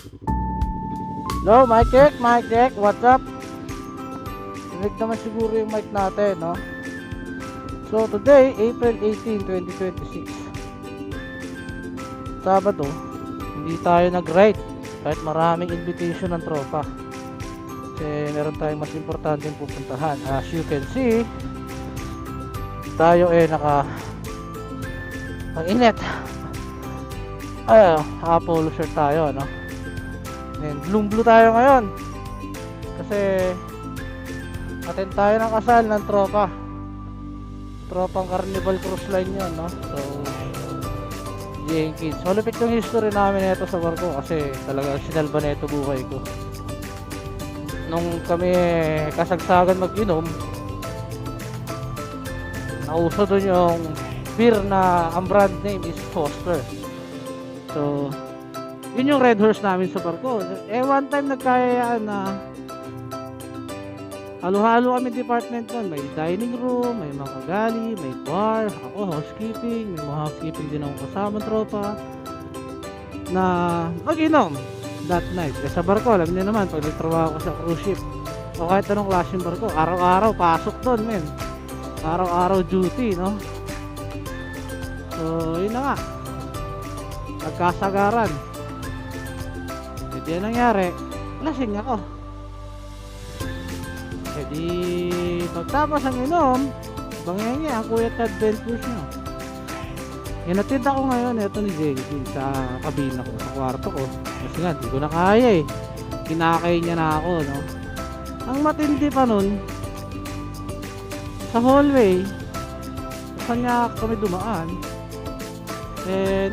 Hello, mic check, what's up? Rinig naman siguro yung mic natin, no? So today, April 18, 2026, Sabado, hindi tayo nag-ride kahit maraming invitation ng tropa. Kasi meron tayong mas importante yung pupuntahan. As you can see, tayo ang init. Ay, polo shirt tayo, no? And blue tayo ngayon kasi attend tayo ng kasal ng tropang Carnival Cruise Line yun, no? So Jenkins, malupit yung history namin nito sa barko kasi talaga sinalba na ito buhay ko nung kami kasagsagan mag-inom. Nauso dun yung beer na ang brand name is Foster. So yun yung red horse namin sa barko. One time nagkayaan na halo-halo kami department nun. May dining room, may mga gali, may bar, ako housekeeping, may mga housekeeping din akong kasama tropa na mag-inom that night. Sa barko, alam niyo naman, pag nagtrabaho ko sa cruise ship o kahit anong klaseng barko, araw-araw pasok doon, men. Araw-araw duty, no? So yun na nga, nagkasagaran. Hindi yan nangyari, lasing ako. E di pagtapos ang inom, bangenge ang Kuya Chad Ventures nyo. Hinatid ako ngayon ito ni Jenkins sa kabina ko, sa kwarto ko. Kasi nga, di ko na kaya eh. Kinakay niya na ako, no? Ang matindi pa nun, sa hallway, saan niya kami dumaan,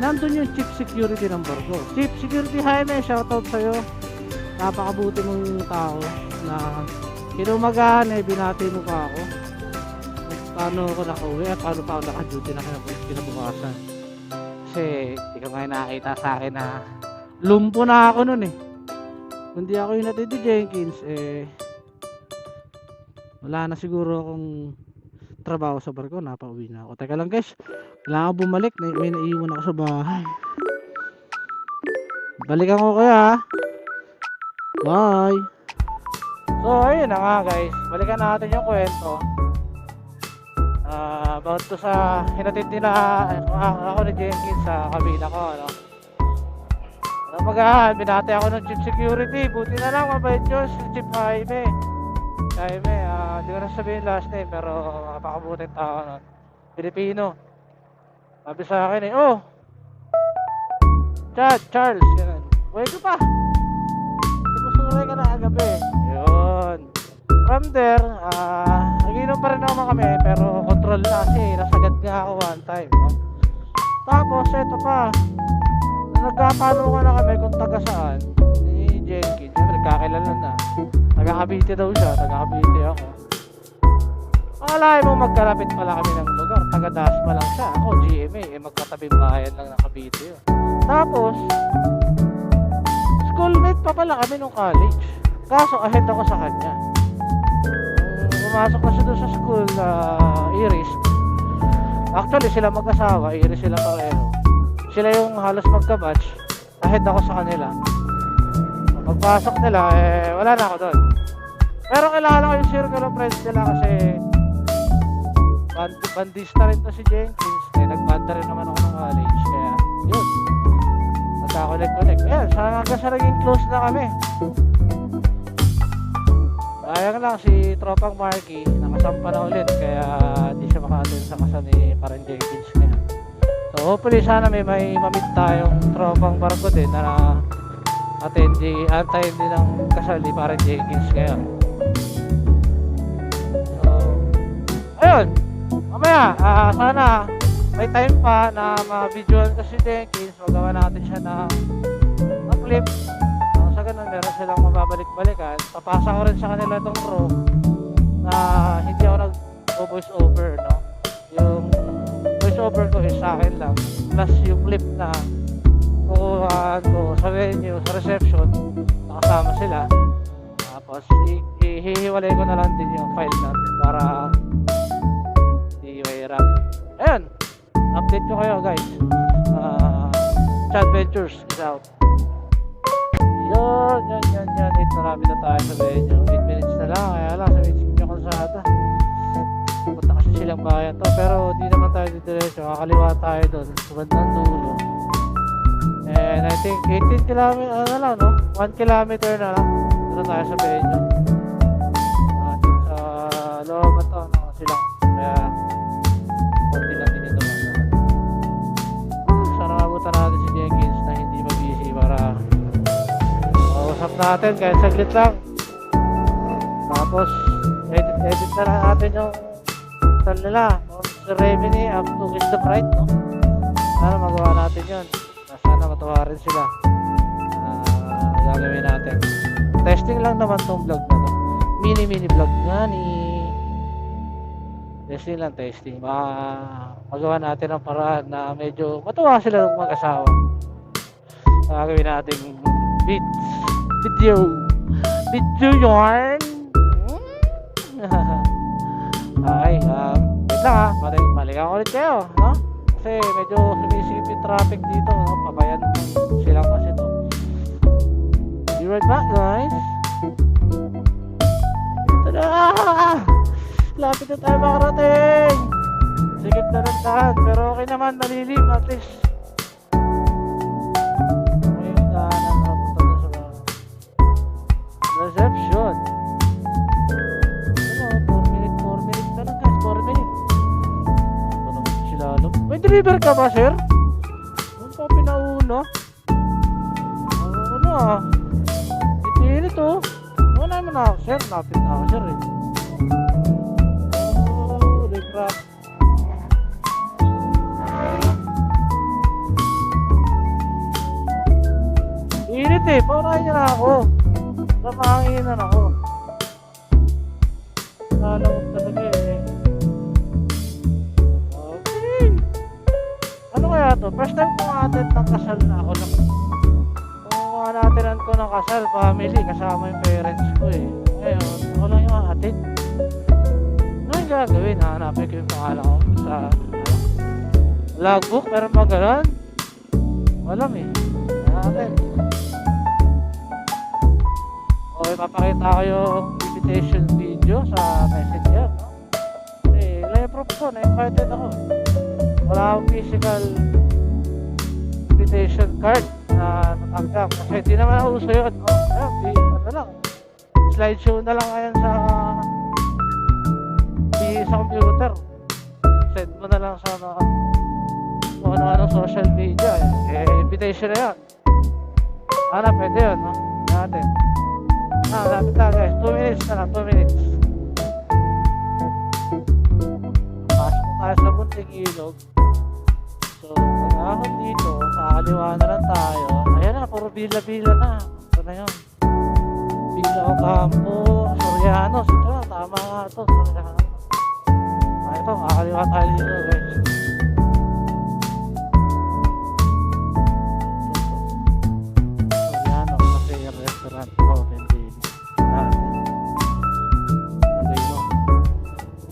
nandun yung chief security ng barko. Chief security Jaime, shoutout sa'yo. Napakabuti mong tao na kinumagahan binati mo pa ako paano ako nakauwi at paano pa ako naka-duty na kinabukasan. Kasi hindi ka nga nakita sa akin na lumpo na ako nun eh. Kung di ako yung natid ni Jenkins, wala na siguro akong trabaho sa barko, napauwi na ako. Teka lang guys, kailangan ako bumalik, may naiwan ako sa bahay. Balikan ko kaya. Bye. So ayun na nga guys, balikan natin yung kwento about to sa hinatid nila ako ni Jenkins sa kabina ko, no? Napagahan, binati ako ng chief security. Buti na lang, mabait yun si Chief Jaime. Hindi ko na sabihin last name, pero napakabuting tao nun. Pilipino. Sabi sa akin oh Chad, Charles, ganun. Buhay ko pa, sumusuray ka na agabi. Yun. From there, naginom pa rin naman kami, pero control na kasi nasagad nga ako one time, no? Tapos eto pa, nagkapano na kami kung taga saan ni Jenkins. Siyempre nagkakilala na, taga Cavite daw siya, taga Cavite ako. Akalain mo magkalapit pala kami ng lugar, taga Dasma lang siya, ako GMA, magkatabing bayan lang ng Cavite yun. Tapos schoolmate pa pala kami nung college, kaso ahead ako sa kanya. Pumasok na siya doon sa school, Iris. Actually sila mag-asawa, Iris sila pareho. Sila yung halos magka-batch, ahead ako sa kanila. Pagpasok nila, wala na ako doon. Pero kilala ko yung circle of friends nila kasi bandista rin to si Jenkins. Nagbanda rin naman ako ng college, kaya yun, magka-connect. Ayan, hanggang sa naging close na kami. Sayang lang si tropang Marky, nakasampa na ulit, kaya di siya maka-attend sa kasal ni parang Jenkins ngayon. So hopefully sana may mamit tayong tropang barko din na antayin din ng kasal ni parang Jenkins ngayon. So ayun, mamaya sana may time pa na ma-videoan kasi Jenkins, magawa natin siya ng clip. Sa ganun meron silang mababalik-balikan. Papasa ko rin sa kanila itong row na hindi ako nag-voice over, no? Yung voice over ko is sa akin lang, plus yung clip na kukuhaan ko sa venue, sa reception, nakasama sila. Tapos hihiwalay ko na lang din yung file natin para di mahirap. Ayun, update ko kayo guys. Chad Ventures is out. Yan. Marami na tayo sa venue. 8 minutes na lang. Kaya lang, sa isip niyo kalsada. Punta kasi silang bayan to. Pero di naman tayo didiretso. Kakaliwa tayo doon. Sa bandang dulo. And I think 18 kilometer, ano lang, no? 1 kilometer na lang. Doon tayo sa venue. Sa loob na to, no? Silang. Kaya, konti lang din ito. Sana mabutan natin si Jenkins na hindi mag-busy para mausap natin kahit saglit lang. Tapos edit na lang natin yung style nila Mr. Remini up to Kiss the Bride, no? Sana magawa natin yun. Sana matuwa rin sila. Gagawin natin. Testing lang naman tong vlog na to. Mini vlog nga ni testing lang, testing. Magawa natin ang paraan na medyo matuwa sila ng mag-asawa. Gagawin natin video yarn. Ay, wait lang ha. Balikan ko ulit kayo, no? Kasi medyo sumisipit yung traffic dito, no? Pabayan silang kasi to. Be right back, guys. Ito na! Lapit na tayo makarating. Sigit na ng daan, pero okay naman, malilim at least. Okay yung daanan, makapunta na sa reception. Ano, 4 minutes na lang guys, 4 minutes. Ano naman sila alam? May deliver ka ba, sir? Ano pa pinauna? Ano ah? Itinit oh. Wala naman ako, sir. Lapit na ako, sir eh. Crap. Init eh, paunahin niya na ako. Namahanginan ako. Nalamot talaga eh. Okay. Ano kaya to? First time kong attend ng kasal na ako lang. Kung attend ko ng kasal, family, kasama yung parents ko eh. Ngayon, ako lang yung attend. Ano yung gagawin? Hanapin ko yung pangalan ko sa logbook. Meron ba gano'n? Walam eh. Hanapin. Okay, papakita ko yung invitation video sa messenger, no? Kasi leprop ko, na-invited ako. Wala akong physical invitation card na natanggap. Kasi di naman uso yun, no? Ano lang, slideshow na lang ngayon sa computer. Send mo na lang sa kung ano social media eh, invitation na yan. Pwede yun, no? Natin lapit na guys, 2 minutes na lang, 2 minutes. Pasok tayo sa bunting ilog. So pag-ahon dito, kakaliwa na lang tayo. Ayan na, puro bila-bila na. Ito na yun, Bila Ocampo, Soriano. Ito na, tama nga ito, Soriano. Ito, kakaliwa tayo dito guys. Soriano, kasi yung restaurant ko, hindi natin. Nagay mo.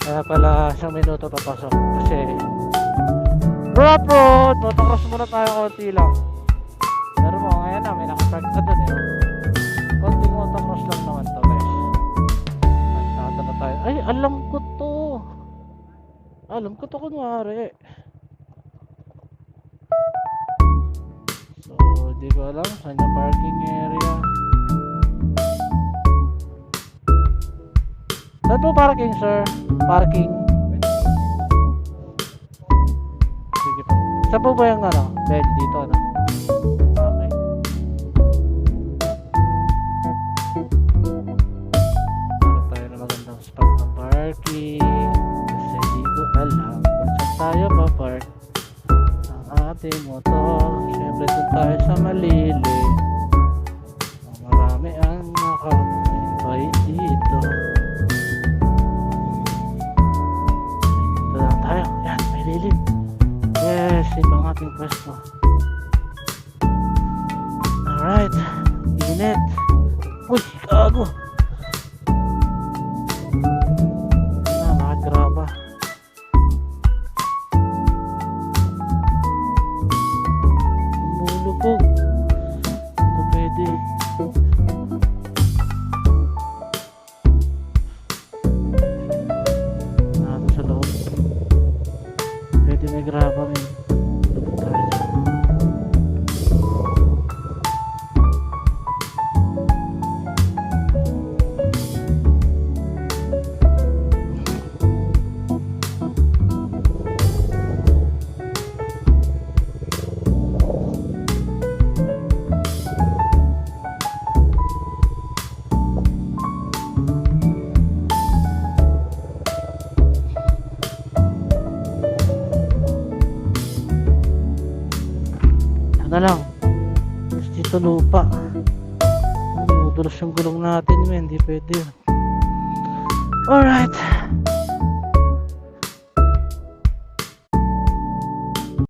Kaya pala isang minuto papasok. Kasi rough road! Motocross muna tayo konti lang. Pero mo, ngayon na, may nakapark na dun eh. Konting motocross lang naman to guys. Nagkata na tayo. Ay, alam ko to. Alam ko to kunwari. So, di ko alam saan yung parking area. Saan po parking, sir? Parking. Sige po. Saan po ba yung ano? Bed dito, ano? Okay. Meron tayo na magandang spot ng parking. Kasi di ko alam kung saan tayo pa-park ang ating motor. Siyempre dun tayo sa malili. Marami ang naka-invite dito. Dito lang tayo. Yan, may lilim. Yes, ito ang ating pwesto. Alright. Init. Uy, gago. Graba. Mulubog. Ito pwede. na lang. Tapos dito lupa. Madulas yung gulong natin, men. Hindi pwede yun. Alright.